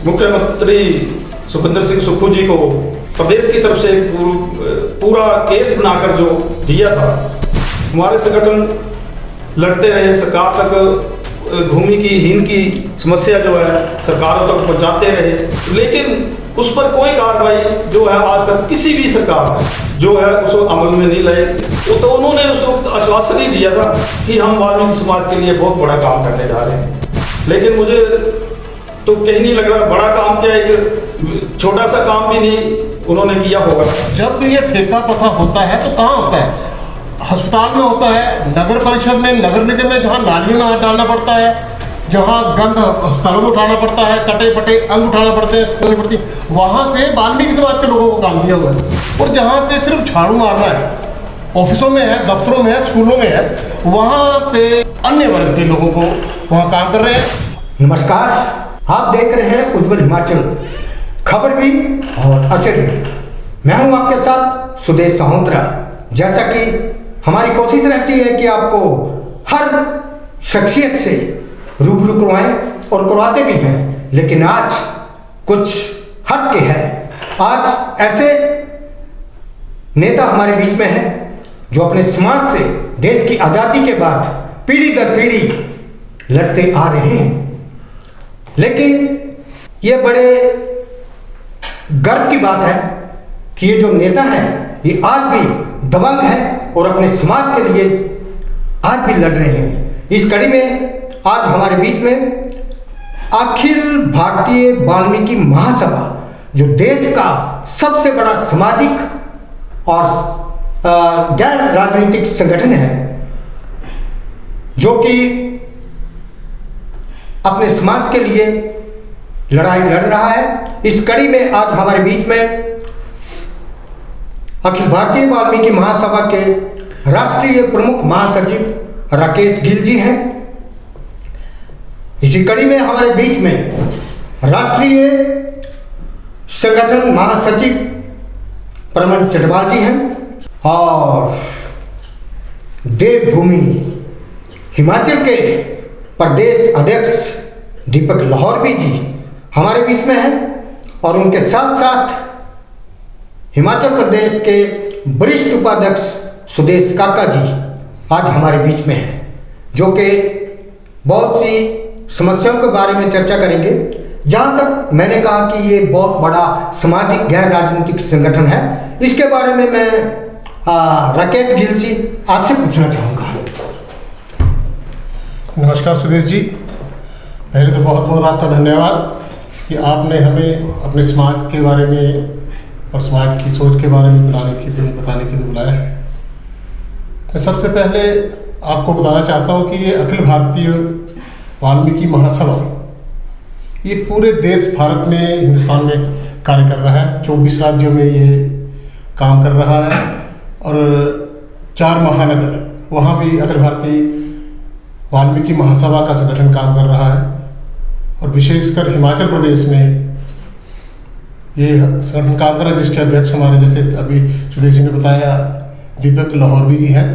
मुख्यमंत्री सुखविंदर सिंह सुक्खू जी को प्रदेश की तरफ से पूरा केस बनाकर जो दिया था, हमारे संगठन लड़ते रहे, सरकार तक भूमि की हीन की समस्या जो है सरकारों तक पहुंचाते रहे, लेकिन उस पर कोई कार्रवाई जो है आज तक किसी भी सरकार जो है उसको अमल में नहीं लाए। तो उन्होंने उस वक्त आश्वासन ही दिया था कि हम वाल्मीकि समाज के लिए बहुत बड़ा काम करने जा रहे हैं, लेकिन मुझे तो कहीं नहीं लग रहा बड़ा काम क्या, एक छोटा सा काम भी नहीं उन्होंने किया होगा। जब भी ये ठेका प्रथा होता है तो कहाँ होता है? अस्पताल में होता है, नगर परिषद में, नगर निगम में, जहाँ नालियों में हाथ डालना पड़ता है, जहाँ गंद स्थलों में उठाना पड़ता है, कटे पटे अंग उठाना पड़ते हैं, वहाँ पे वाल्मीकि समाज के लोगों को काम दिया हुआ है। और जहाँ पे सिर्फ झाड़ू मारना है, ऑफिसों में है, दफ्तरों में है, स्कूलों में है, वहाँ पे अन्य वर्ग के लोगों को वहाँ काम कर रहे हैं। नमस्कार, आप देख रहे हैं उज्जवल हिमाचल, खबर भी और असर भी। मैं हूँ आपके साथ सुदेश साहुंत्रा। जैसा कि हमारी कोशिश रहती है कि आपको हर शख्सियत से रूबरू करवाएं और करवाते भी हैं, लेकिन आज कुछ हट के है। आज ऐसे नेता हमारे बीच में हैं जो अपने समाज से देश की आज़ादी के बाद पीढ़ी दर पीढ़ी लड़ते आ रहे हैं, लेकिन ये बड़े गर्व की बात है कि ये जो नेता है ये आज भी दबंग है और अपने समाज के लिए आज भी लड़ रहे हैं। इस कड़ी में आज हमारे बीच में अखिल भारतीय वाल्मीकि महासभा, जो देश का सबसे बड़ा सामाजिक और गैर राजनीतिक संगठन है, जो कि अपने समाज के लिए लड़ाई लड़ रहा है। इस कड़ी में आज हमारे बीच में अखिल भारतीय वाल्मीकि महासभा के राष्ट्रीय प्रमुख महासचिव राकेश गिल जी हैं। इसी कड़ी में हमारे बीच में राष्ट्रीय संगठन महासचिव प्रमन चटवाल जी हैं और देवभूमि हिमाचल के प्रदेश अध्यक्ष दीपक लाहौरवी जी हमारे बीच में हैं और उनके साथ साथ हिमाचल प्रदेश के वरिष्ठ उपाध्यक्ष सुदेश काका जी आज हमारे बीच में हैं, जो कि बहुत सी समस्याओं के बारे में चर्चा करेंगे। जहाँ तक मैंने कहा कि ये बहुत बड़ा सामाजिक गैर राजनीतिक संगठन है, इसके बारे में मैं राकेश गिल जी आपसे पूछना चाहूँगा। नमस्कार सुदेश जी, पहले तो बहुत बहुत आपका धन्यवाद कि आपने हमें अपने समाज के बारे में और समाज की सोच के बारे में बताने के लिए बुलाया है। मैं सबसे पहले आपको बताना चाहता हूँ कि ये अखिल भारतीय वाल्मीकि महासभा ये पूरे देश भारत में, हिंदुस्तान में कार्य कर रहा है। 24 राज्यों में ये काम कर रहा है और 4 महानगर वहाँ भी अखिल भारतीय वाल्मीकि महासभा का संगठन काम कर रहा है और विशेषकर हिमाचल प्रदेश में ये संगठन काम कर रहा है, जिसके अध्यक्ष हमारे जैसे अभी सुदेश जी ने बताया दीपक लाहौरवी जी हैं।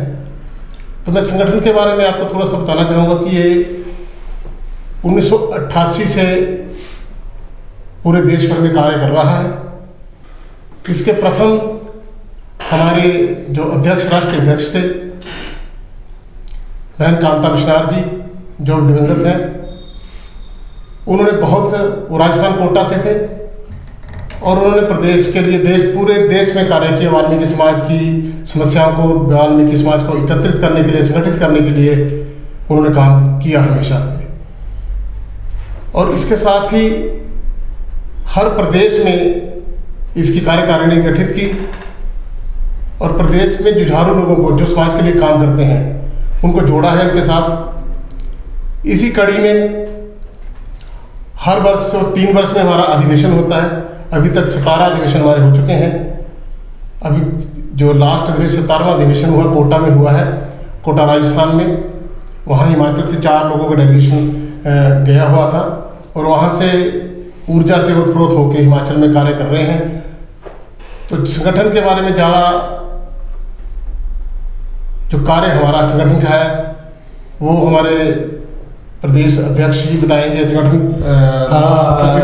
तो मैं संगठन के बारे में आपको थोड़ा सा बताना चाहूँगा कि ये 1988 से पूरे देश भर में कार्य कर रहा है। इसके प्रथम हमारे जो अध्यक्ष, राष्ट्रीय अध्यक्ष थे बहन कांता बिश्नार जी, जो दिवंगत हैं, उन्होंने वो राजस्थान कोटा से थे और उन्होंने प्रदेश के लिए पूरे देश में कार्य किया। वाल्मीकि समाज की समस्याओं को, वाल्मीकि समाज को एकत्रित करने के लिए, संगठित करने के लिए उन्होंने काम किया हमेशा से। और इसके साथ ही हर प्रदेश में इसकी कार्यकारिणी गठित की और प्रदेश में जुझारू लोगों को, जो समाज के लिए काम करते हैं, उनको जोड़ा है उनके साथ। इसी कड़ी में हर वर्ष 3 वर्ष में हमारा अधिवेशन होता है। अभी तक 17 अधिवेशन हमारे हो चुके हैं। अभी जो लास्ट अधिवेशन 17वां अधिवेशन हुआ कोटा में हुआ है, कोटा राजस्थान में। वहाँ हिमाचल से 4 लोगों का डेलीगेशन गया हुआ था और वहाँ से ऊर्जा से ओतप्रोत होकर हिमाचल में कार्य कर रहे हैं। तो संगठन के बारे में ज़्यादा जो कार्य हमारा संगठन का है वो हमारे प्रदेश अध्यक्ष जी बताएंगे संगठन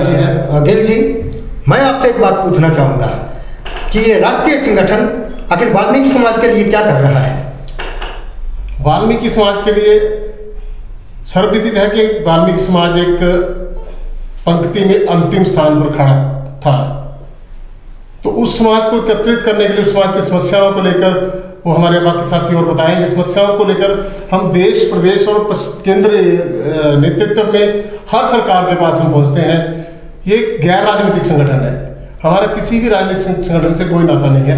है। गिल जी, मैं आपसे एक बात पूछना चाहूँगा कि ये राष्ट्रीय संगठन आखिर वाल्मीकि समाज के लिए क्या कर रहा है? वाल्मीकि समाज के लिए सर्वविदित है कि वाल्मीकि समाज एक पंक्ति में अंतिम स्थान पर खड़ा था। तो उस समाज को एकत्रित करने के लिए, उस समाज की समस्याओं को लेकर, वो हमारे बाकी साथी और बताएंगे, समस्याओं को लेकर हम देश, प्रदेश और केंद्रीय नेतृत्व में हर सरकार के पास हम पहुंचते हैं। ये गैर राजनीतिक संगठन है, हमारा किसी भी राजनीतिक संगठन से कोई नाता नहीं है।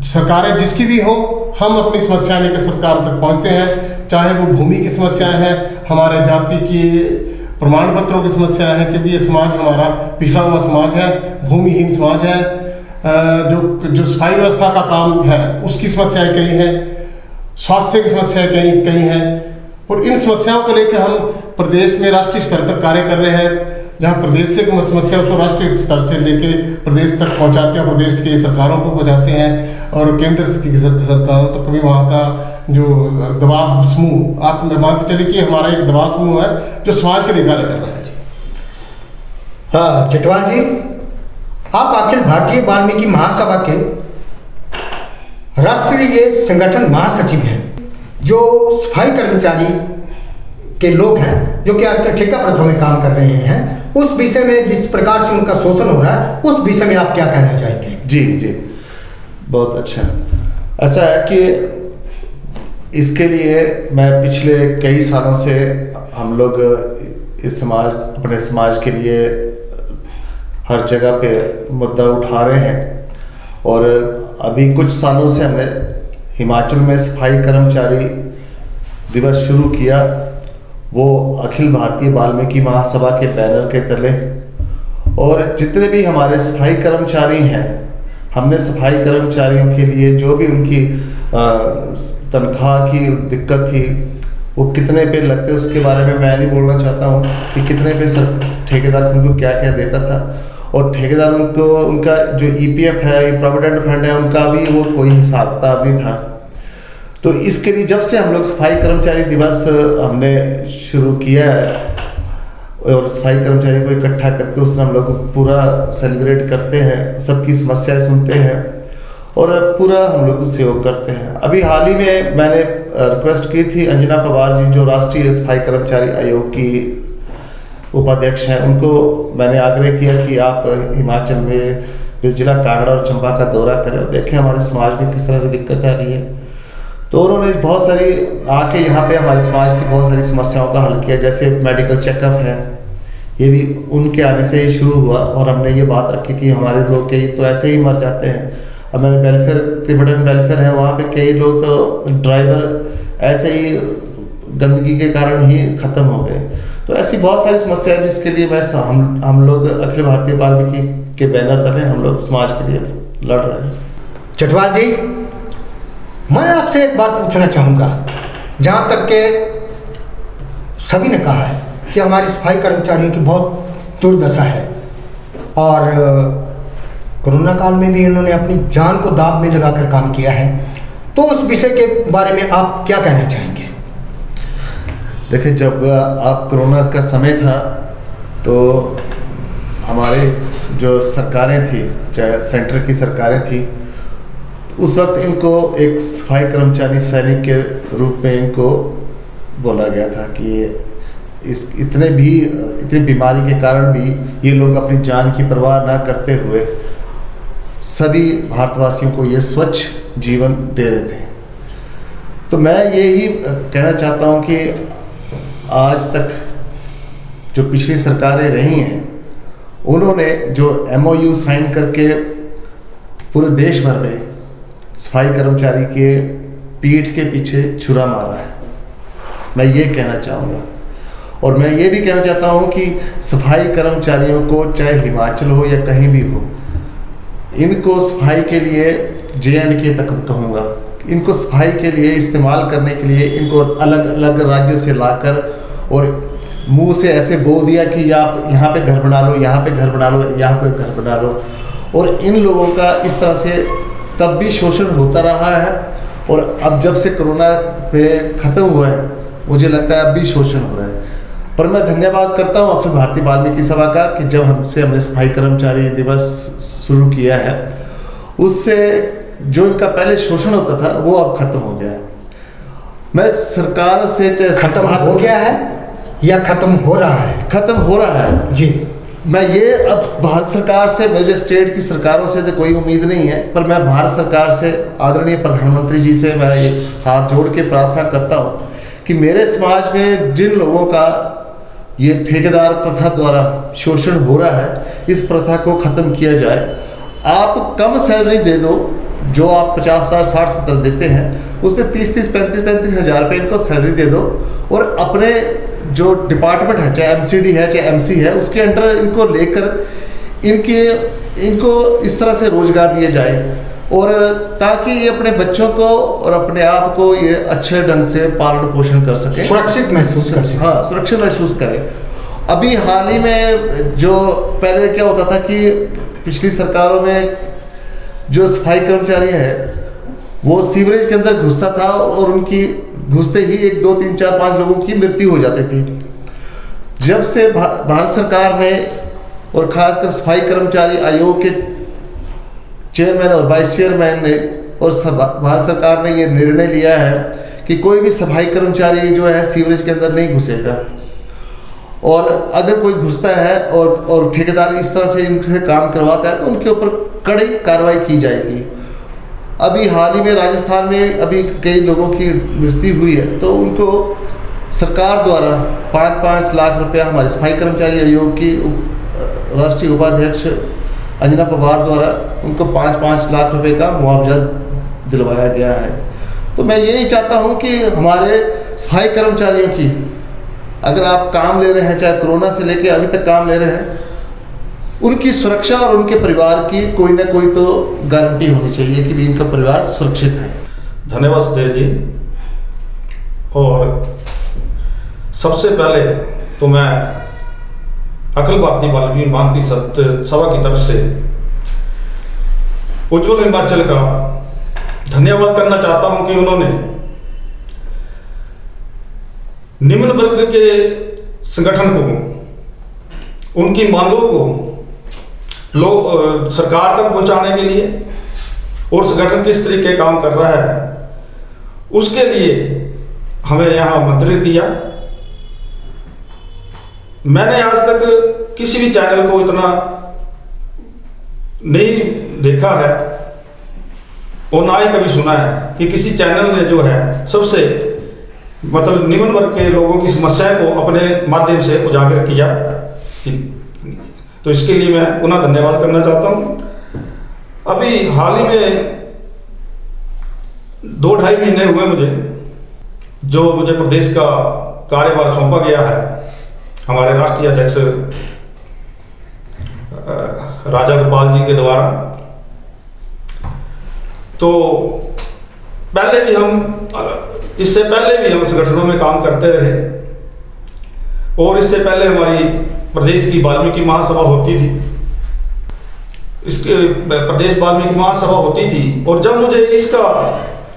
सरकारें जिसकी भी हो, हम अपनी समस्याएं लेकर सरकार तक पहुंचते हैं, चाहे वो भूमि की समस्याएं हैं, हमारे जाति की प्रमाण पत्रों की समस्याएं हैं, क्योंकि ये समाज हमारा पिछड़ा हुआ समाज है, भूमिहीन समाज है। जो सफाई व्यवस्था का काम है उसकी समस्याएं कई हैं, स्वास्थ्य की समस्याएं कई हैं, और इन समस्याओं को लेकर हम प्रदेश में राष्ट्रीय स्तर तक कार्य कर रहे हैं। जहाँ प्रदेश से समस्या उसको राष्ट्रीय स्तर से लेके प्रदेश तक पहुँचाते हैं, प्रदेश की सरकारों को पहुँचाते हैं, और केंद्र की सरकारों तक भी वहाँ का जो दबाव समूह, आप मान के चलिए कि हमारा एक दबाव समूह है जो समाज के लिए कार्य कर रहा है। हाँ चटवाल जी, आप अखिल भारतीय वाल्मीकि महासभा के राष्ट्रीय संगठन महासचिव हैं। जो सफाई कर्मचारी के लोग हैं जो कि आजकल ठेका प्रथाओं में काम कर रहे हैं, उस विषय में जिस प्रकार से उनका शोषण हो रहा है, उस विषय में आप क्या कहना चाहेंगे? जी, बहुत अच्छा। ऐसा है कि इसके लिए मैं पिछले कई सालों से हम लोग इस समाज, अपने समाज के लिए हर जगह पे मुद्दा उठा रहे हैं। और अभी कुछ सालों से हमने हिमाचल में सफाई कर्मचारी दिवस शुरू किया, वो अखिल भारतीय वाल्मीकि महासभा के बैनर के तले। और जितने भी हमारे सफाई कर्मचारी हैं, हमने सफाई कर्मचारियों के लिए जो भी उनकी तनख्वाह की दिक्कत थी, वो कितने पे लगते उसके बारे में मैं नहीं बोलना चाहता हूँ कि कितने पे ठेकेदार उनको क्या क्या देता था, और ठेकेदार उनको उनका जो EPF है, प्रोविडेंट फंड है, उनका भी वो कोई हिसाब किताब नहीं था। तो इसके लिए जब से हम लोग सफाई कर्मचारी दिवस हमने शुरू किया है, और सफाई कर्मचारी को इकट्ठा करके उस दिन हम लोग पूरा सेलिब्रेट करते हैं, सबकी समस्याएं सुनते हैं और पूरा हम लोग सहयोग करते हैं। अभी हाल ही में मैंने रिक्वेस्ट की थी अंजना पवार जी, जो राष्ट्रीय सफाई कर्मचारी आयोग की उपाध्यक्ष हैं, उनको मैंने आग्रह किया कि आप हिमाचल में जिला कांगड़ा और चंबा का दौरा करें और देखें हमारे समाज में किस तरह से दिक्कत आ रही है। तो उन्होंने बहुत सारी आके यहाँ पे हमारे समाज की बहुत सारी समस्याओं का हल किया। जैसे मेडिकल चेकअप है, ये भी उनके आने से ही शुरू हुआ, और हमने ये बात रखी कि हमारे लोग कई तो ऐसे ही मर जाते हैं। अब मैंने वेलफेयर, तिब्बतन वेलफेयर है, वहाँ पे कई लोग तो ड्राइवर ऐसे ही गंदगी के कारण ही खत्म हो गए। तो ऐसी बहुत सारी समस्या है जिसके लिए मैं हम लोग अखिल भारतीय वाल्मीकि के बैनर तले हम लोग समाज के लिए लड़ रहे हैं। चटवाल जी, मैं आपसे एक बात पूछना चाहूँगा। जहाँ तक के सभी ने कहा है कि हमारी सफाई कर्मचारियों की बहुत दुर्दशा है, और कोरोना काल में भी इन्होंने अपनी जान को दांव में लगाकर काम किया है, तो उस विषय के बारे में आप क्या कहना चाहेंगे? देखिए, जब आप कोरोना का समय था तो हमारे जो सरकारें थी, चाहे सेंटर की सरकारें थी, उस वक्त इनको एक सफाई कर्मचारी सैनिक के रूप में इनको बोला गया था कि इतनी बीमारी के कारण भी ये लोग अपनी जान की परवाह ना करते हुए सभी भारतवासियों को ये स्वच्छ जीवन दे रहे थे। तो मैं यही कहना चाहता हूँ कि आज तक जो पिछली सरकारें रही हैं, उन्होंने जो MOU साइन करके पूरे देश भर में सफाई कर्मचारी के पीठ के पीछे छुरा मारा है, मैं ये कहना चाहूँगा। और मैं ये भी कहना चाहता हूँ कि सफाई कर्मचारियों को, चाहे हिमाचल हो या कहीं भी हो, इनको सफाई के लिए JNK तक कहूँगा, इनको सफाई के लिए इस्तेमाल करने के लिए इनको अलग अलग राज्यों से लाकर और मुंह से ऐसे बोल दिया कि आप यहाँ पे घर बना लो, यहाँ पे घर बना लो, यहाँ पे घर बना लो। और इन लोगों का इस तरह से तब भी शोषण होता रहा है, और अब जब से कोरोना पे ख़त्म हुआ है, मुझे लगता है अब भी शोषण हो रहा है। पर मैं धन्यवाद करता हूँ अखिल भारतीय वाल्मीकि सभा का कि जब हमने सफाई कर्मचारी दिवस शुरू किया है, उससे जो इनका पहले शोषण होता था वो अब खत्म हो गया है। मैं सरकार से खत्म हो गया है या खत्म हो रहा है? खत्म हो रहा है जी। मैं ये अब भारत सरकार से, मेरे स्टेट की सरकारों से तो कोई उम्मीद नहीं है, पर मैं भारत सरकार से, आदरणीय प्रधानमंत्री जी से मैं ये हाथ जोड़ के प्रार्थना करता हूँ कि मेरे समाज में जिन लोगों का ये ठेकेदार प्रथा द्वारा शोषण हो रहा है, इस प्रथा को खत्म किया जाए। आप कम सैलरी दे दो, जो आप 50,000, 60,000 देते हैं, उसमें 30,000, 35,000 हज़ार रुपये इनको सैलरी दे दो, और अपने जो डिपार्टमेंट है, चाहे एमसीडी है चाहे एमसी है, उसके अंडर इनको लेकर इनको इस तरह से रोजगार दिया जाए, और ताकि ये अपने बच्चों को और अपने आप को ये अच्छे ढंग से पालन पोषण कर सके, सुरक्षित महसूस कर सके। हाँ, सुरक्षित महसूस करें। अभी हाल ही में जो पहले क्या होता था कि पिछली सरकारों में जो सफाई कर्मचारी हैं वो सीवरेज के अंदर घुसता था और उनकी घुसते ही 1, 2, 3, 4, 5 लोगों की मृत्यु हो जाती थी। जब से भारत सरकार ने और खासकर सफाई कर्मचारी आयोग के चेयरमैन और वाइस चेयरमैन ने और भारत सरकार ने ये निर्णय लिया है कि कोई भी सफाई कर्मचारी जो है सीवरेज के अंदर नहीं घुसेगा, और अगर कोई घुसता है और ठेकेदार इस तरह से इनसे काम करवाता है तो उनके ऊपर कड़ी कार्रवाई की जाएगी। अभी हाल ही में राजस्थान में अभी कई लोगों की मृत्यु हुई है, तो उनको सरकार द्वारा 5-5 लाख रुपया, हमारे सफाई कर्मचारी आयोग की राष्ट्रीय उपाध्यक्ष अंजना पवार द्वारा उनको 5-5 लाख रुपए का मुआवजा दिलवाया गया है। तो मैं यही चाहता हूं कि हमारे सफाई कर्मचारियों की, अगर आप काम ले रहे हैं, चाहे कोरोना से लेके अभी तक काम ले रहे हैं, उनकी सुरक्षा और उनके परिवार की कोई ना कोई तो गारंटी होनी चाहिए कि भी इनका परिवार सुरक्षित है। धन्यवाद सुधीर जी। और सबसे पहले तो मैं अखिल भारतीय वाल्मीकि महासभा सभा की तरफ से उज्ज्वल हिमाचल का धन्यवाद करना चाहता हूं कि उन्होंने निम्न वर्ग के संगठन को, उनकी मांगों को सरकार तक पहुंचाने के लिए और संगठन किस तरीके काम कर रहा है उसके लिए हमें यहाँ आमंत्रित किया। मैंने आज तक किसी भी चैनल को इतना नहीं देखा है और ना ही कभी सुना है कि किसी चैनल ने जो है सबसे मतलब निम्न वर्ग के लोगों की समस्याएं को अपने माध्यम से उजागर किया। तो इसके लिए मैं पुनः धन्यवाद करना चाहता हूं। अभी हाल ही में 2-2.5 महीने हुए मुझे प्रदेश का कार्यभार सौंपा गया है हमारे राष्ट्रीय अध्यक्ष राजा गोपाल जी के द्वारा। तो इससे पहले भी हम संगठनों में काम करते रहे, और इससे पहले हमारी प्रदेश की वाल्मीकि महासभा होती थी, इसके प्रदेश वाल्मीकि महासभा होती थी। और जब मुझे इसका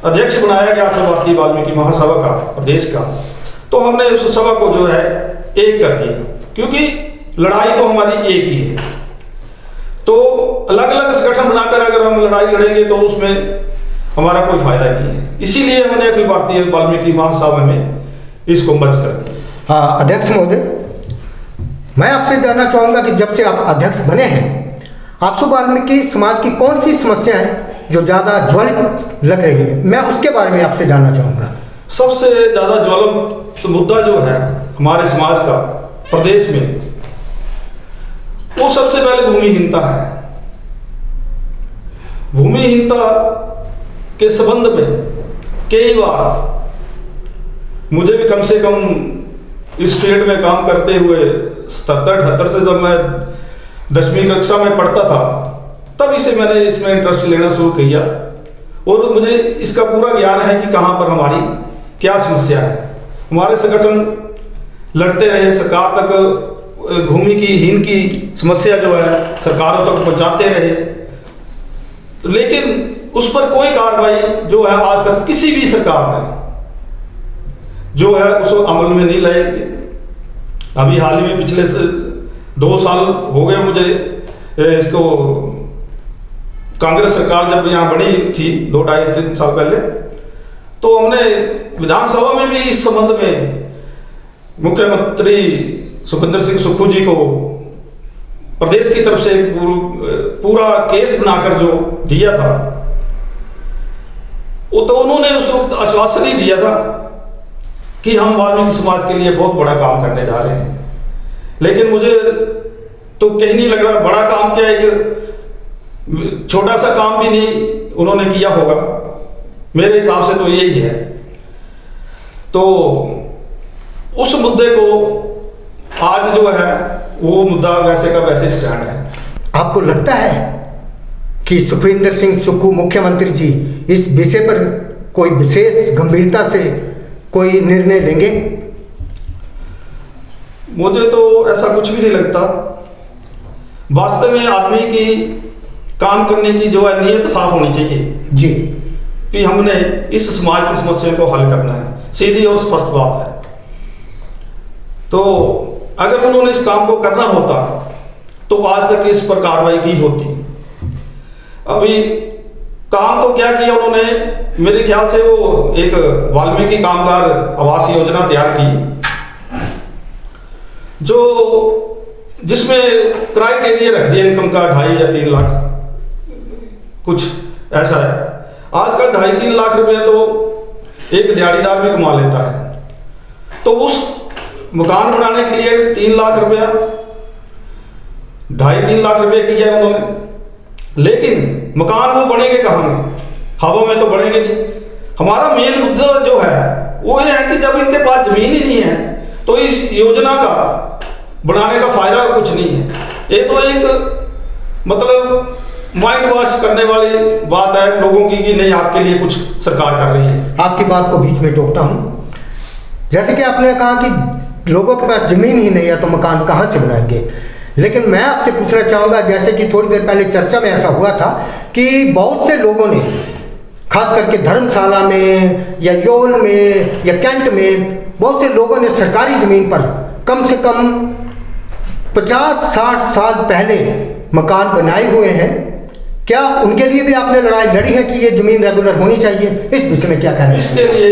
अध्यक्ष बनाया गया अखिल भारतीय वाल्मीकि महासभा का प्रदेश का, तो हमने उस सभा को जो है एक कर दिया, क्योंकि लड़ाई तो हमारी एक ही है। तो अलग अलग संगठन बनाकर अगर हम लड़ाई लड़ेंगे तो उसमें हमारा कोई फायदा नहीं है। इसीलिए हमने अखिल भारतीय वाल्मीकि महासभा में इसको मर्ज कर दिया। अध्यक्ष महोदय, मैं आपसे जानना चाहूंगा कि जब से आप अध्यक्ष बने हैं, आपको वाल्मीकि समाज की कौन सी समस्या है जो ज्यादा ज्वलित लग रही है, मैं उसके बारे में आपसे जानना चाहूंगा। सबसे ज्यादा ज्वलंत मुद्दा जो है हमारे समाज का प्रदेश में, वो सबसे पहले भूमिहीनता है। भूमिहीनता के संबंध में कई बार मुझे भी कम से कम इस फील्ड में काम करते हुए 77-78 से जब मैं 10वीं कक्षा में पढ़ता था, तब से मैंने इसमें इंटरेस्ट लेना शुरू किया, और मुझे इसका पूरा ज्ञान है कि कहाँ पर हमारी क्या समस्या है। हमारे संगठन लड़ते रहे, सरकार तक भूमि की हीन की समस्या जो है सरकारों तक पहुंचाते रहे, लेकिन उस पर कोई कार्रवाई जो है आज तक किसी भी सरकार ने जो है उसको अमल में नहीं लाएगी। अभी हाल ही में पिछले 2 साल हो गए मुझे इसको, कांग्रेस सरकार जब यहाँ बनी थी 2-2.5-3 साल पहले, तो हमने विधानसभा में भी इस संबंध में मुख्यमंत्री सुखविंदर सिंह सुक्खू जी को प्रदेश की तरफ से पूरा केस बनाकर जो दिया था, वो तो उन्होंने उस वक्त आश्वासन ही दिया था कि हम वाल्मीकि समाज के लिए बहुत बड़ा काम करने जा रहे हैं। लेकिन मुझे तो कहीं नहीं लग रहा बड़ा काम क्या, एक छोटा सा काम भी नहीं उन्होंने किया होगा, मेरे हिसाब से तो यही है। तो उस मुद्दे को आज जो है वो मुद्दा वैसे का वैसे स्टैंड है। आपको लगता है कि सुखविंदर सिंह सुक्खू मुख्यमंत्री जी इस विषय पर कोई विशेष गंभीरता से कोई निर्णय लेंगे? मुझे तो ऐसा कुछ भी नहीं लगता। वास्तव में आदमी की काम करने की जो है नीयत साफ होनी चाहिए जी, कि हमने इस समाज की समस्या को हल करना है, सीधी और स्पष्ट बात है। तो अगर उन्होंने इस काम को करना होता तो आज तक इस पर कार्रवाई की होती। अभी काम तो क्या किया उन्होंने, मेरे ख्याल से वो एक वाल्मीकि कामगार आवास योजना तैयार की, जो जिसमें क्राइटेरिया रख दिया इनकम का 2.5 या 3 लाख कुछ ऐसा है। आजकल 2.5-3 लाख रुपया तो एक दिहाड़ीदार भी कमा लेता है। तो उस मकान बनाने के लिए 3 लाख रुपया, 2.5-3 लाख रुपये किया है उन्होंने, लेकिन मकान वो बनेंगे कहाँ? हवा में तो बनेंगे नहीं। हमारा मेन मुद्दा जो है वो ये है कि जब इनके पास जमीन ही नहीं है तो इस योजना का बनाने का फायदा कुछ नहीं है। ये तो एक मतलब माइंड वॉश करने वाली बात है लोगों की कि नहीं आपके लिए कुछ सरकार कर रही है। आपकी बात को बीच में टोकता हूँ। जैसे कि आपने कहा कि लोगों के पास जमीन ही नहीं है तो मकान कहाँ से बनाएंगे, लेकिन मैं आपसे पूछना चाहूँगा, जैसे कि थोड़ी देर पहले चर्चा में ऐसा हुआ था कि बहुत से लोगों ने खास करके धर्मशाला में या योल में या कैंट में बहुत से लोगों ने सरकारी ज़मीन पर कम से कम 50-60 साल पहले मकान बनाए हुए हैं। क्या उनके लिए भी आपने लड़ाई लड़ी है कि ये ज़मीन रेगुलर होनी चाहिए? इस विषय में क्या कहना है? इसके लिए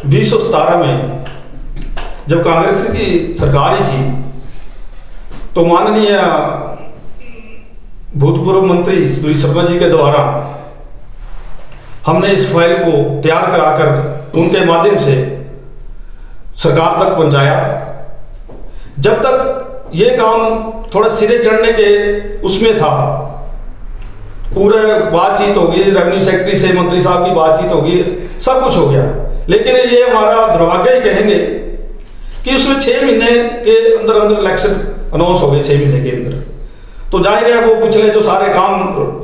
2017 में जब कांग्रेस की सरकार ही थी तो माननीय भूतपूर्व मंत्री श्री शर्मा जी के द्वारा हमने इस फाइल को तैयार कराकर उनके माध्यम से सरकार तक पहुंचाया। जब तक ये काम थोड़ा सिरे चढ़ने के उसमें था, पूरे बातचीत होगी, रेवेन्यू सेक्रेटरी से मंत्री साहब की बातचीत होगी, सब कुछ हो गया, लेकिन ये हमारा दुर्भाग्य ही कहेंगे कि उसमें 6 महीने के अंदर अंदर इलेक्शन अनाउंस हो गए। 6 महीने के अंदर तो जाहिर है वो पिछले जो सारे काम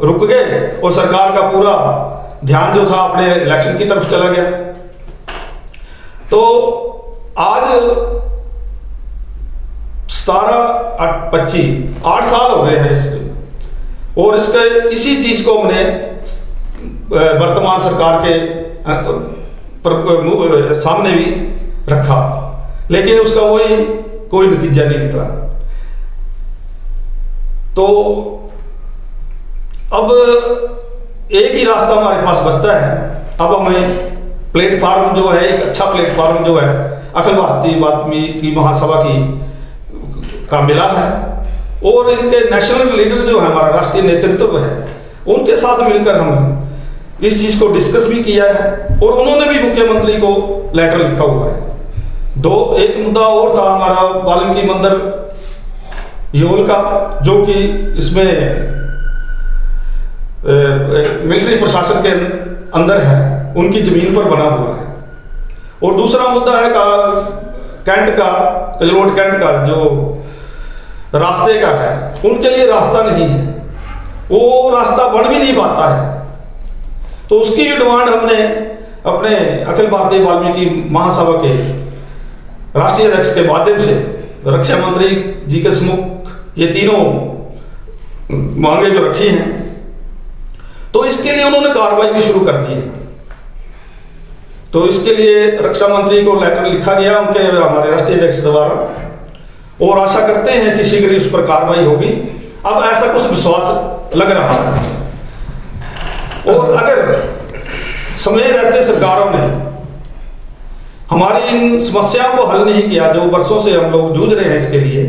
रुक गए और सरकार का पूरा ध्यान जो था अपने इलेक्शन की तरफ चला गया। तो आज 17-25 8 साल हो गए हैं इसके, और इसके इसी चीज को हमने वर्तमान सरकार के सामने भी रखा, लेकिन उसका वही कोई नतीजा नहीं निकला। तो अब एक ही रास्ता हमारे पास बचता है। अब हमें प्लेटफार्म जो है, एक अच्छा प्लेटफार्म जो है अखिल भारतीय वाल्मीकि महासभा की का मिला है, और इनके नेशनल लीडर जो है, हमारा राष्ट्रीय नेतृत्व है, उनके साथ मिलकर हम इस चीज को डिस्कस भी किया है, और उन्होंने भी मुख्यमंत्री को लेटर लिखा हुआ है। एक मुद्दा और था हमारा वाल्मीकि मंदिर योल का, जो कि इसमें मिलिट्री प्रशासन के अंदर है, उनकी जमीन पर बना हुआ है। और दूसरा मुद्दा है कैंट का, कजरोड कैंट का जो रास्ते का है, उनके लिए रास्ता नहीं है, वो रास्ता बन भी नहीं पाता है। तो उसकी डिमांड हमने अपने अखिल भारतीय वाल्मीकि महासभा के राष्ट्रीय अध्यक्ष के माध्यम से रक्षा मंत्री जी के सम्मुख ये तीनों मांगे जो रखी हैं, तो इसके लिए उन्होंने कार्रवाई भी शुरू कर दी है। तो इसके लिए रक्षा मंत्री को लेटर लिखा गया उनके हमारे राष्ट्रीय अध्यक्ष द्वारा, और आशा करते हैं कि शीघ्र ही उस पर कार्रवाई होगी। अब ऐसा कुछ विश्वास लग रहा है। और अगर समय रहते सरकारों ने हमारी इन समस्याओं को हल नहीं किया जो वर्षों से हम लोग जूझ रहे हैं इसके लिए,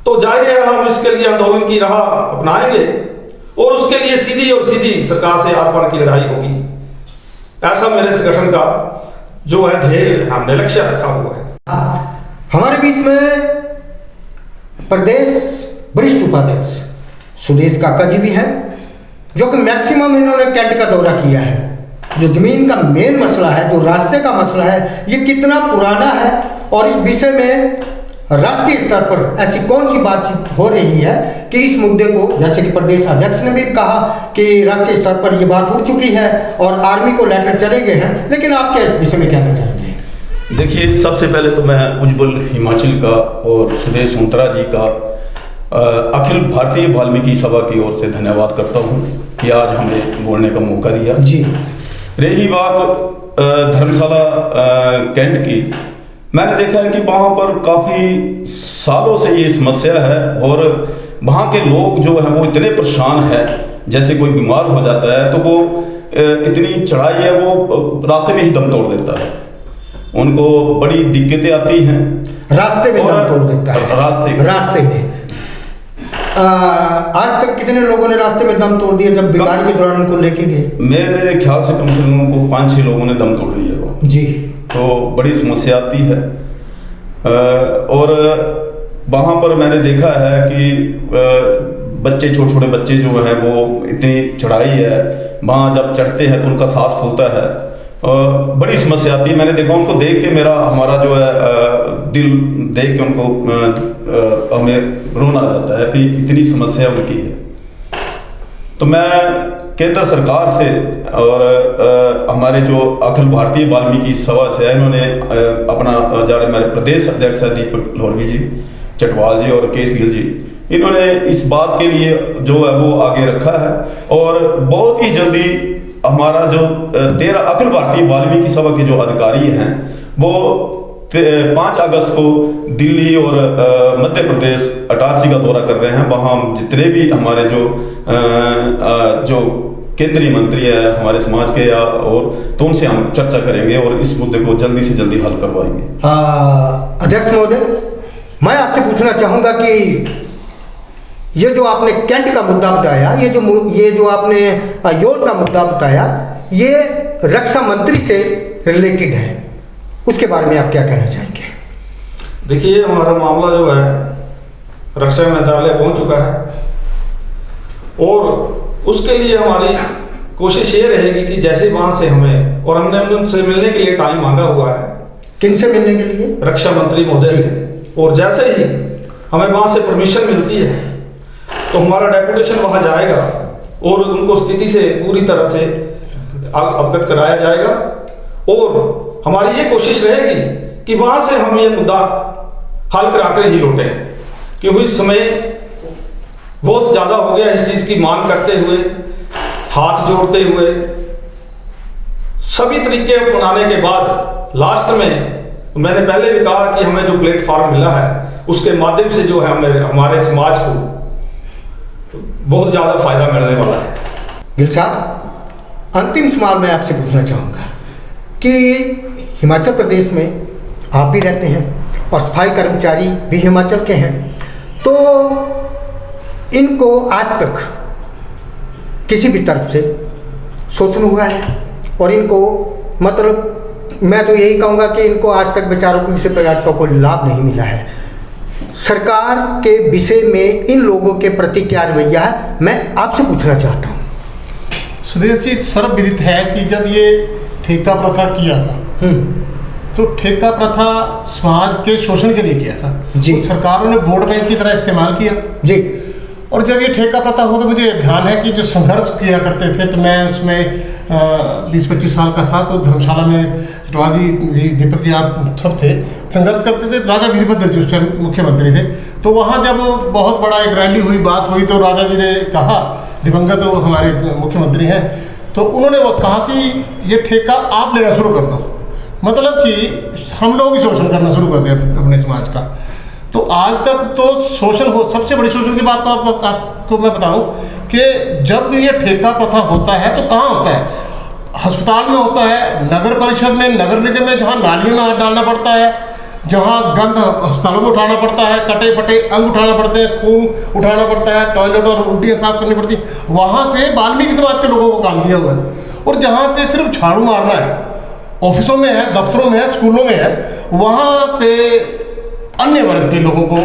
तो जाहिर है हम इसके लिए आंदोलन की राह अपनाएंगे और उसके लिए सीधी और सीधी सरकार से आर पार की लड़ाई होगी। ऐसा मेरे संगठन का जो है ध्येय, हमने लक्ष्य रखा हुआ है। हमारे बीच में प्रदेश वरिष्ठ उपाध्यक्ष सुदेश काका जी भी हैं, जो कि मैक्सिमम इन्होंने कैंट का दौरा किया है। जो जमीन का मेन मसला है, जो रास्ते का मसला है, ये कितना पुराना है और इस विषय में राष्ट्रीय स्तर पर ऐसी कौन सी बातचीत हो रही है कि इस मुद्दे को, जैसे कि प्रदेश अध्यक्ष ने भी कहा कि राष्ट्रीय स्तर पर ये बात उठ चुकी है और आर्मी को लेकर चले गए हैं, लेकिन आप क्या इस विषय में कहना चाहते हैं? देखिए, सबसे पहले तो मैं उज्ज्वल हिमाचल का और सुदेश सोंतरा जी का अखिल भारतीय वाल्मीकि सभा की ओर से धन्यवाद करता हूँ कि आज हमें बोलने का मौका दिया। जी, रही बात धर्मशाला कैंट की, मैंने देखा है कि वहाँ पर काफ़ी सालों से ये समस्या है और वहाँ के लोग जो हैं वो इतने परेशान हैं। जैसे कोई बीमार हो जाता है तो वो इतनी चढ़ाई है, वो रास्ते में ही दम तोड़ देता है। उनको बड़ी दिक्कतें आती हैं, रास्ते में दम तोड़ देता है। रास्ते में आज तक कितने लोगों ने रास्ते में दम तोड़ दिया जब बीमारी के दौरान उनको लेके गए? मेरे ख्याल से कम को 5-6 लोगों ने दम तोड़ लिया वो। जी, तो बड़ी समस्या आती है। और वहाँ पर मैंने देखा है कि बच्चे, छोटे छोटे बच्चे जो हैं वो इतनी चढ़ाई है, वहाँ जब चढ़ते हैं तो उनका सांस फूलता है, बड़ी समस्या आती है। मैंने देखा, उनको देख के हमारा जो है दिल देख के उनको हमें रोना आ जाता है कि इतनी समस्या उनकी है। तो मैं केंद्र सरकार से और हमारे जो अखिल भारतीय वाल्मीकि सभा से है, इन्होंने अपना जाने मेरे प्रदेश अध्यक्ष है दीपक लोहरवी जी, चटवाल जी और केसीएल जी, इन्होंने इस बात के लिए जो है वो आगे रखा है। और बहुत ही जल्दी हमारा जो 13 अखिल भारतीय वाल्मीकि सभा के जो अधिकारी हैं वो 5 अगस्त को दिल्ली और मध्य प्रदेश अटारसी का दौरा कर रहे हैं। वहाँ जितने भी हमारे जो केंद्रीय मंत्री है हमारे समाज के या और, तो उनसे हम चर्चा करेंगे और इस मुद्दे को जल्दी से जल्दी हल करवाएंगे। अध्यक्ष महोदय, मैं आपसे पूछना चाहूँगा कि ये जो आपने कैंट का मुद्दा बताया, ये जो आपने योल का मुद्दा बताया, ये रक्षा मंत्री से रिलेटेड है, उसके बारे में आप क्या कहना चाहेंगे? देखिए, हमारा मामला जो है रक्षा मंत्रालय पहुंच चुका है और उसके लिए हमारी कोशिश ये रहेगी कि जैसे वहां से हमें, और हमने उनसे मिलने के लिए टाइम मांगा हुआ है। किनसे मिलने के लिए? रक्षा मंत्री महोदय से। और जैसे ही हमें वहां से परमिशन मिलती है तो हमारा डेपुटेशन वहां जाएगा और उनको स्थिति से पूरी तरह से अवगत कराया जाएगा। और हमारी ये कोशिश रहेगी कि वहां से हम ये मुद्दा हल कराकर ही लौटें, क्योंकि इस समय बहुत ज्यादा हो गया इस चीज की मांग करते हुए, हाथ जोड़ते हुए, सभी तरीके अपनाने के बाद लास्ट में मैंने पहले भी कहा कि हमें जो प्लेटफॉर्म मिला है उसके माध्यम से जो है हमें हमारे समाज को बहुत ज्यादा फायदा मिलने वाला है। गिल साहब, अंतिम सवाल मैं आपसे पूछना चाहूँगा कि हिमाचल प्रदेश में आप भी रहते हैं और सफाई कर्मचारी भी हिमाचल के हैं, तो इनको आज तक किसी भी तरफ से शोषण हुआ है और इनको, मतलब मैं तो यही कहूँगा कि इनको आज तक बेचारों को किसी प्रकार का कोई लाभ नहीं मिला है। सरकार के विषय में इन लोगों के प्रति क्या रवैया है, मैं आपसे पूछना चाहता हूँ। सुदेश जी, सर्वविदित है कि जब ये ठेका प्रथा किया था तो ठेका प्रथा समाज के शोषण के लिए किया था जी। तो सरकारों ने वोट बैंक की तरह इस्तेमाल किया जी। और जब ये ठेका प्रथा हो तो मुझे ध्यान है कि जो संघर्ष किया करते थे, तो मैं उसमें 20-25 साल का था, तो धर्मशाला में चटवाल जी, दीपक जी, आप सब थे, संघर्ष करते थे। राजा वीरभद्र जी उस टाइम मुख्यमंत्री थे, तो वहाँ जब बहुत बड़ा एक रैली हुई, बात हुई, तो राजा जी ने कहा, दिवंगत वो हमारे मुख्यमंत्री हैं, तो उन्होंने वो कहा कि ये ठेका आप लेना शुरू कर दो, मतलब कि हम लोग ही शोषण करना शुरू कर दें अपने समाज का। तो आज तक तो शोषण हो, सबसे बड़ी शोषण की बात तो आपको मैं बताऊं कि जब ये ठेका प्रथा होता है तो कहाँ होता है? अस्पताल में होता है, नगर परिषद में, नगर निगम में, जहाँ नालियों में हाथ डालना पड़ता है, जहाँ गंद अस्पतालों में उठाना पड़ता है, कटे फटे अंग उठाना पड़ते हैं, खून उठाना पड़ता है, टॉयलेट और उल्टियाँ साफ करनी पड़ती है, वहाँ पे वाल्मीकि समाज के लोगों को काम दिया हुआ है। और जहाँ पे सिर्फ झाड़ू मारना है, ऑफिसों में है, दफ्तरों में है, स्कूलों में है, वहाँ पे अन्य वर्ग के लोगों को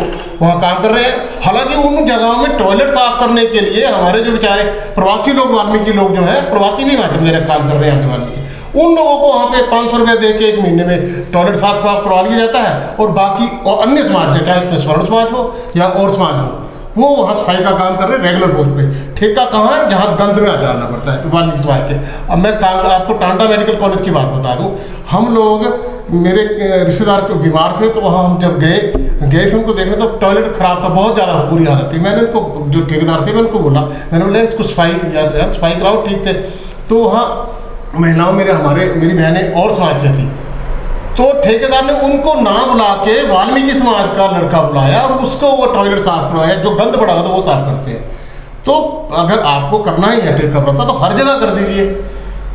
वहाँ काम कर रहे हैं। हालांकि उन जगहों में टॉयलेट साफ करने के लिए हमारे जो बेचारे प्रवासी लोग, वाल्मीकि लोग जो हैं, प्रवासी भी हिमाचल में काम कर रहे हैं, वाल्मीकि, उन लोगों को वहाँ पे 500 रुपये दे के 1 महीने में टॉयलेट साफ करवा लिया जाता है। और बाकी और अन्य समाज है, चाहे उसमें स्वर्ण समाज हो या और समाज हो, वो वहाँ सफाई का काम कर रहे हैं रेगुलर बेस पे। ठेका कहाँ है? जहाँ गंद में डालना पड़ता है वाल्मीकि समाज के। अब मैं आपको टांडा मेडिकल कॉलेज की बात बता दूँ। हम लोग, मेरे रिश्तेदार को बीमार थे, तो वहाँ हम जब गए थे उनको देखने, तो टॉयलेट खराब था, बहुत ज़्यादा बुरी हालत थी। मैंने उनको, जो ठेकेदार थे, मैं उनको बोला, मैंने बोला इसको सफाई कराओ, ठीक थे। तो वहाँ महिलाओं मेरी बहनें और समाज से थी, तो ठेकेदार ने उनको ना बुला के वाल्मीकि समाज का लड़का बुलाया और उसको वो टॉयलेट साफ करवाया, जो गंद पड़ा हुआ था वो साफ करते हैं। तो अगर आपको करना ही है ठेका प्रथा, तो हर जगह कर दीजिए।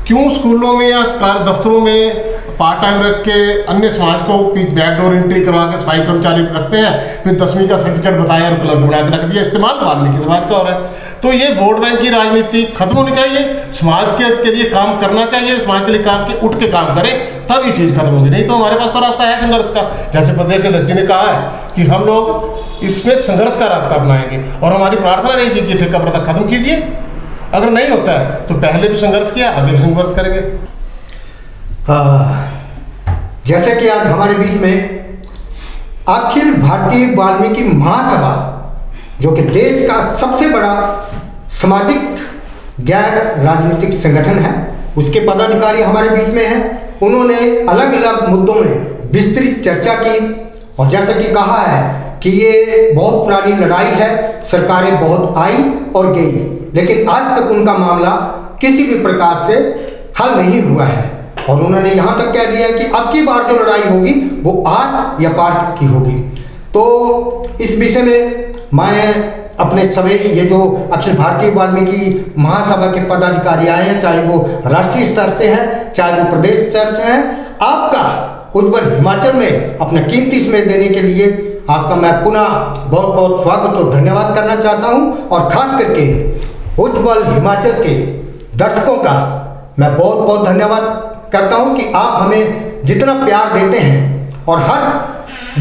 क्यों स्कूलों में या कार्य दफ्तरों में पार्ट टाइम रख के अन्य समाज को बैकडोर एंट्री करवा के सफाई कर्मचारी रखते हैं, फिर 10वीं का सर्टिफिकेट बताया और उपलब्ध बना के रख दिया, इस्तेमाल वाल्मीकि समाज का हो रहा है। तो ये वोट बैंक की राजनीति खत्म होनी चाहिए, समाज के लिए काम करना चाहिए, समाज के लिए काम के उठ के काम करें, तब ये चीज़ खत्म होगी। नहीं तो हमारे पास तो रास्ता है संघर्ष का। जैसे प्रदेश अध्यक्ष ने कहा है कि हम लोग इसमें संघर्ष का रास्ता अपनाएंगे, और हमारी प्रार्थना रहेगी कि ठेका प्रथा खत्म कीजिए। अगर नहीं होता है तो पहले भी संघर्ष किया, आगे भी संघर्ष करेंगे। जैसे कि आज हमारे बीच में अखिल भारतीय वाल्मीकि महासभा, जो कि देश का सबसे बड़ा सामाजिक गैर राजनीतिक संगठन है, उसके पदाधिकारी हमारे बीच में हैं। उन्होंने अलग अलग मुद्दों में विस्तृत चर्चा की, और जैसा कि कहा है कि ये बहुत पुरानी लड़ाई है, सरकारें बहुत आई और गई, लेकिन आज तक उनका मामला किसी भी प्रकार से हल नहीं हुआ है। और उन्होंने यहाँ तक कह दिया कि अब की बार जो लड़ाई होगी वो आर या पार की होगी। तो इस विषय में मैं अपने सभी, ये जो अखिल भारतीय वाल्मीकि महासभा के पदाधिकारी आए हैं, चाहे वो राष्ट्रीय स्तर से हैं, चाहे वो प्रदेश स्तर से हैं, आपका उज्जवल हिमाचल में अपना कीमती समय देने के लिए आपका मैं पुनः बहुत बहुत स्वागत और धन्यवाद करना चाहता हूं। और खास करके उज्जवल हिमाचल के दर्शकों का मैं बहुत बहुत धन्यवाद करता हूं कि आप हमें जितना प्यार देते हैं, और हर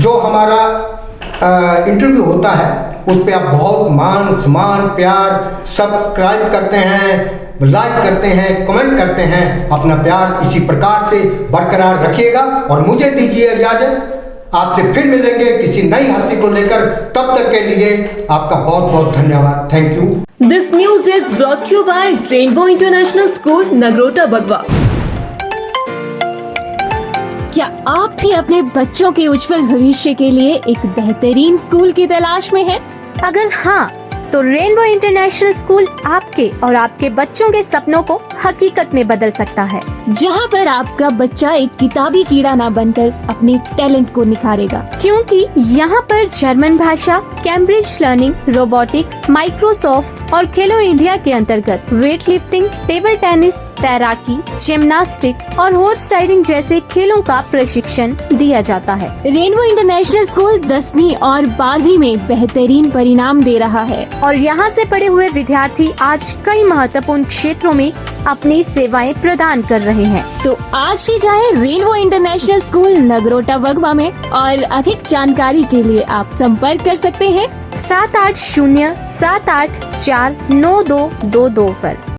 जो हमारा इंटरव्यू होता है उस पर आप बहुत मान सम्मान प्यार सब्सक्राइब करते हैं, लाइक करते हैं, कमेंट करते हैं। अपना प्यार इसी प्रकार से बरकरार रखिएगा, और मुझे दीजिए इजाजत। आपसे फिर मिलेंगे किसी नई हस्ती को लेकर, तब तक के लिए आपका बहुत बहुत धन्यवाद। Thank you. This news is brought you by Rainbow International School, Nagrota, Bagwan. क्या आप भी अपने बच्चों के उज्जवल भविष्य के लिए एक बेहतरीन स्कूल की तलाश में हैं? अगर हाँ, तो रेनबो इंटरनेशनल स्कूल आपके और आपके बच्चों के सपनों को हकीकत में बदल सकता है, जहाँ पर आपका बच्चा एक किताबी कीड़ा ना बनकर अपने टैलेंट को निखारेगा। क्योंकि यहाँ पर जर्मन भाषा, कैम्ब्रिज लर्निंग, रोबोटिक्स, माइक्रोसॉफ्ट और खेलो इंडिया के अंतर्गत वेट लिफ्टिंग, टेबल टेनिस, तैराकी, जिम्नास्टिक और हॉर्स राइडिंग जैसे खेलों का प्रशिक्षण दिया जाता है। रेनबो इंटरनेशनल स्कूल 10वीं और 12वीं में बेहतरीन परिणाम दे रहा है, और यहाँ से पढ़े हुए विद्यार्थी आज कई महत्वपूर्ण क्षेत्रों में अपनी सेवाएं प्रदान कर रहे हैं। तो आज ही जाएं रेनबो इंटरनेशनल स्कूल, नगरोटा, बगवा में, और अधिक जानकारी के लिए आप संपर्क कर सकते हैं 78078492222 पर।